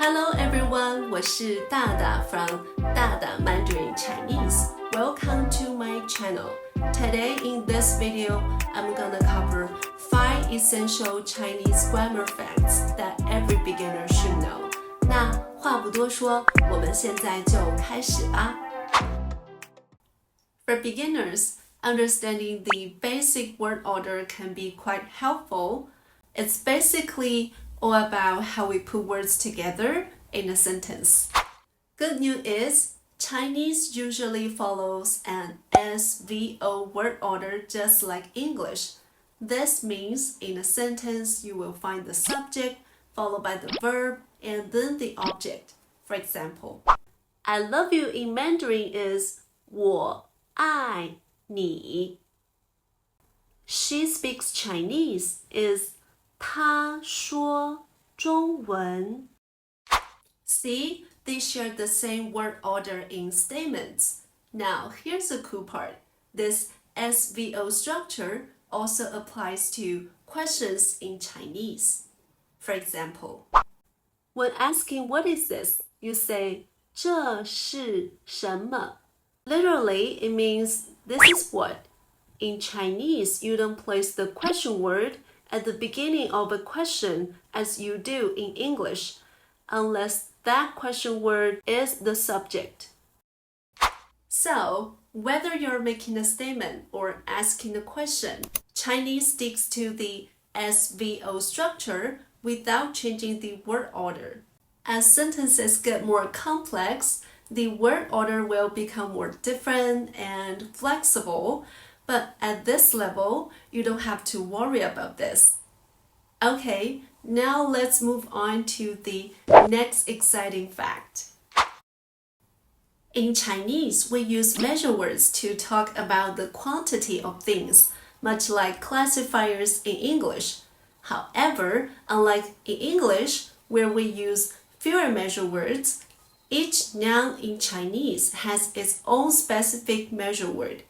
Hello everyone, 我是大大 from 大大 Mandarin Chinese. Welcome to my channel. Today in this video, I'm gonna cover 5 essential Chinese grammar facts that every beginner should know. 那话不多说，我们现在就开始吧。For beginners, understanding the basic word order can be quite helpful. It's basically all about how we put words together in a sentence. Good news is, Chinese usually follows an SVO word order just like English. This means in a sentence you will find the subject followed by the verb and then the object. For example, I love you in Mandarin is 我爱你. She speaks Chinese is 她说中文. See, they share the same word order in statements. Now, here's the cool part. This SVO structure also applies to questions in Chinese. For example, when asking what is this, you say 这是什么? Literally, it means this is what. In Chinese, you don't place the question word at the beginning of a question as you do in English, unless that question word is the subject. So, whether you're making a statement or asking a question, Chinese sticks to the SVO structure without changing the word order. As sentences get more complex, the word order will become more different and flexible, but at this level, you don't have to worry about this. Okay, now let's move on to the next exciting fact. In Chinese, we use measure words to talk about the quantity of things, much like classifiers in English. However, unlike in English, where we use fewer measure words, each noun in Chinese has its own specific measure word.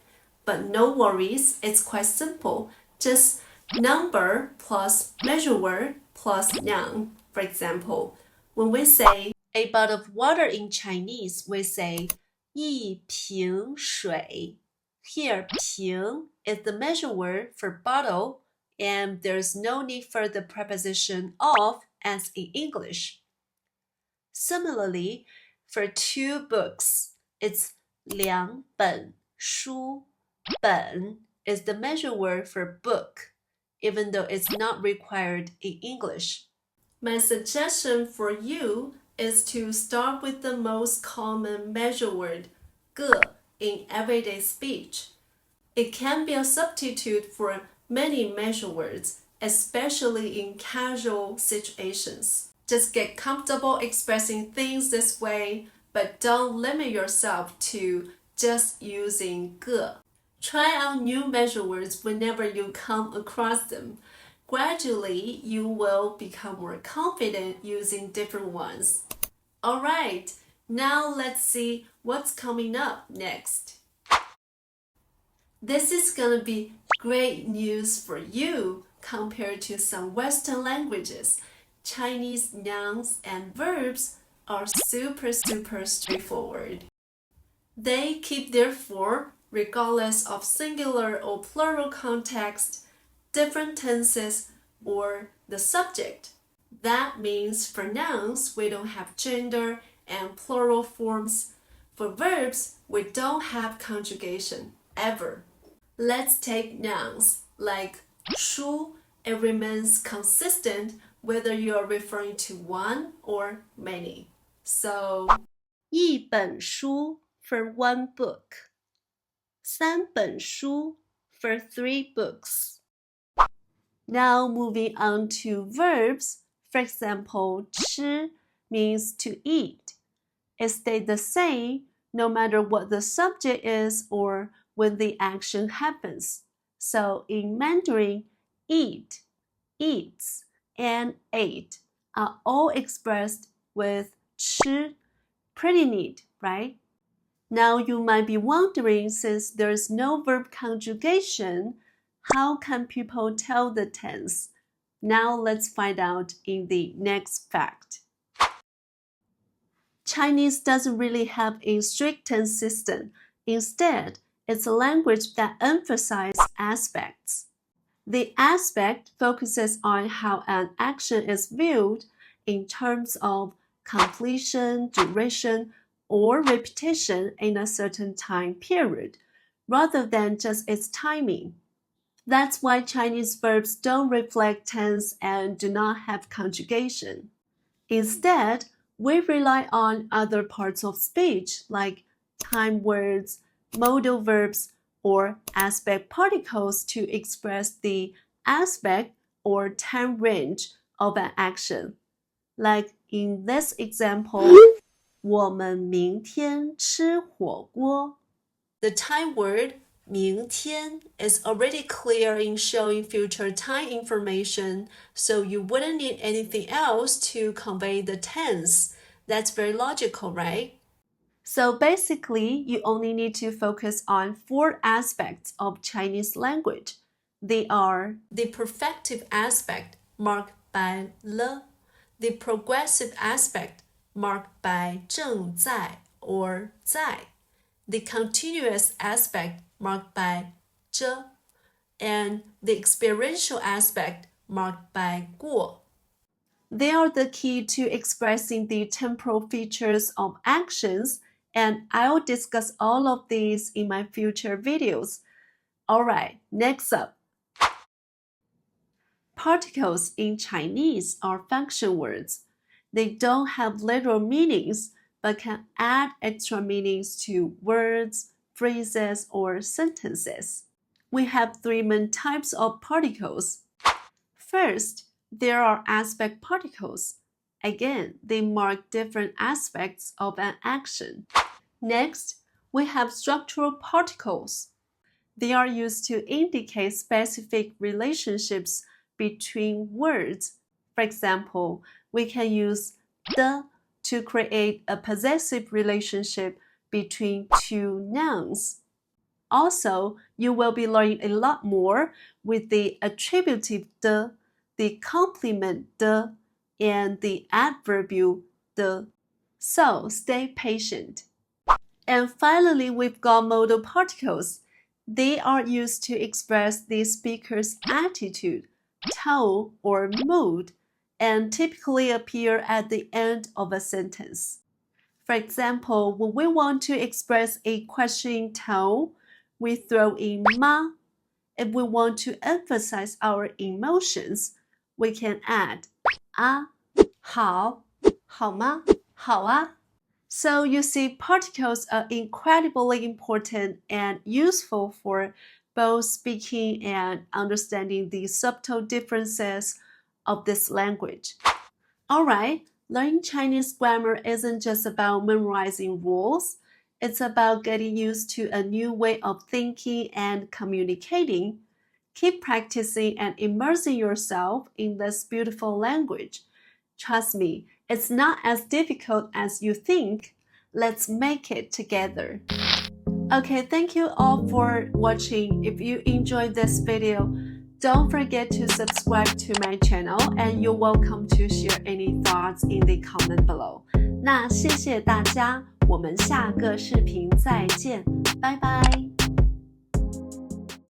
But no worries, it's quite simple. Just number plus measure word plus noun. For example, when we say a bottle of water in Chinese, we say 一瓶水. Here, 瓶 is the measure word for bottle, and there's no need for the preposition of as in English. Similarly, for 2 books, it's 两本书. 本 is the measure word for book, even though it's not required in English. My suggestion for you is to start with the most common measure word, 个, in everyday speech. It can be a substitute for many measure words, especially in casual situations. Just get comfortable expressing things this way, but don't limit yourself to just using 个. Try out new measure words whenever you come across them. Gradually, you will become more confident using different ones. Alright, now let's see what's coming up next. This is gonna be great news for you compared to some Western languages. Chinese nouns and verbs are super straightforward. They keep their form regardless of singular or plural context, different tenses, or the subject. That means for nouns, we don't have gender and plural forms. For verbs, we don't have conjugation, ever. Let's take nouns, like 书. It remains consistent whether you are referring to one or many. So, 一本书 for 1 book. 3本书 for 3 books. Now moving on to verbs. For example, 吃 means to eat. It stays the same no matter what the subject is or when the action happens. So in Mandarin, eat, eats, and ate are all expressed with 吃. Pretty neat, right? Now you might be wondering, since there's no verb conjugation, how can people tell the tense? Now let's find out in the next fact. Chinese doesn't really have a strict tense system. Instead, it's a language that emphasizes aspects. The aspect focuses on how an action is viewed in terms of completion, duration, or repetition in a certain time period, rather than just its timing. That's why Chinese verbs don't reflect tense and do not have conjugation. Instead, we rely on other parts of speech like time words, modal verbs, or aspect particles to express the aspect or time range of an action. Like in this example, 我们明天吃火锅. The time word 明天 is already clear in showing future time information, so you wouldn't need anything else to convey the tense. That's very logical, right? So basically, you only need to focus on 4 aspects of Chinese language. They are the perfective aspect, marked by le, the progressive aspect, marked by 正在 or 在, the continuous aspect, marked by 着, and the experiential aspect, marked by 过. They are the key to expressing the temporal features of actions, and I'll discuss all of these in my future videos. Alright, next up. Particles in Chinese are function words. They don't have literal meanings, but can add extra meanings to words, phrases, or sentences. We have 3 main types of particles. First, there are aspect particles. Again, they mark different aspects of an action. Next, we have structural particles. They are used to indicate specific relationships between words. For example, we can use 的 to create a possessive relationship between 2 nouns. Also, you will be learning a lot more with the attributive 的, the complement 的, and the adverbial 的. So, stay patient. And finally, we've got modal particles. They are used to express the speaker's attitude, tone, or mood, and typically appear at the end of a sentence. For example, when we want to express a questioning tone, we throw in 吗. If we want to emphasize our emotions, we can add 啊, 好, 好吗, 好啊. So you see, particles are incredibly important and useful for both speaking and understanding the subtle differences of this language. Alright, learning Chinese grammar isn't just about memorizing rules. It's about getting used to a new way of thinking and communicating. Keep practicing and immersing yourself in this beautiful language. Trust me, it's not as difficult as you think. Let's make it together. Okay, thank you all for watching. If you enjoyed this video, don't forget to subscribe to my channel, and you're welcome to share any thoughts in the comment below. 那谢谢大家，我们下个视频再见，拜拜。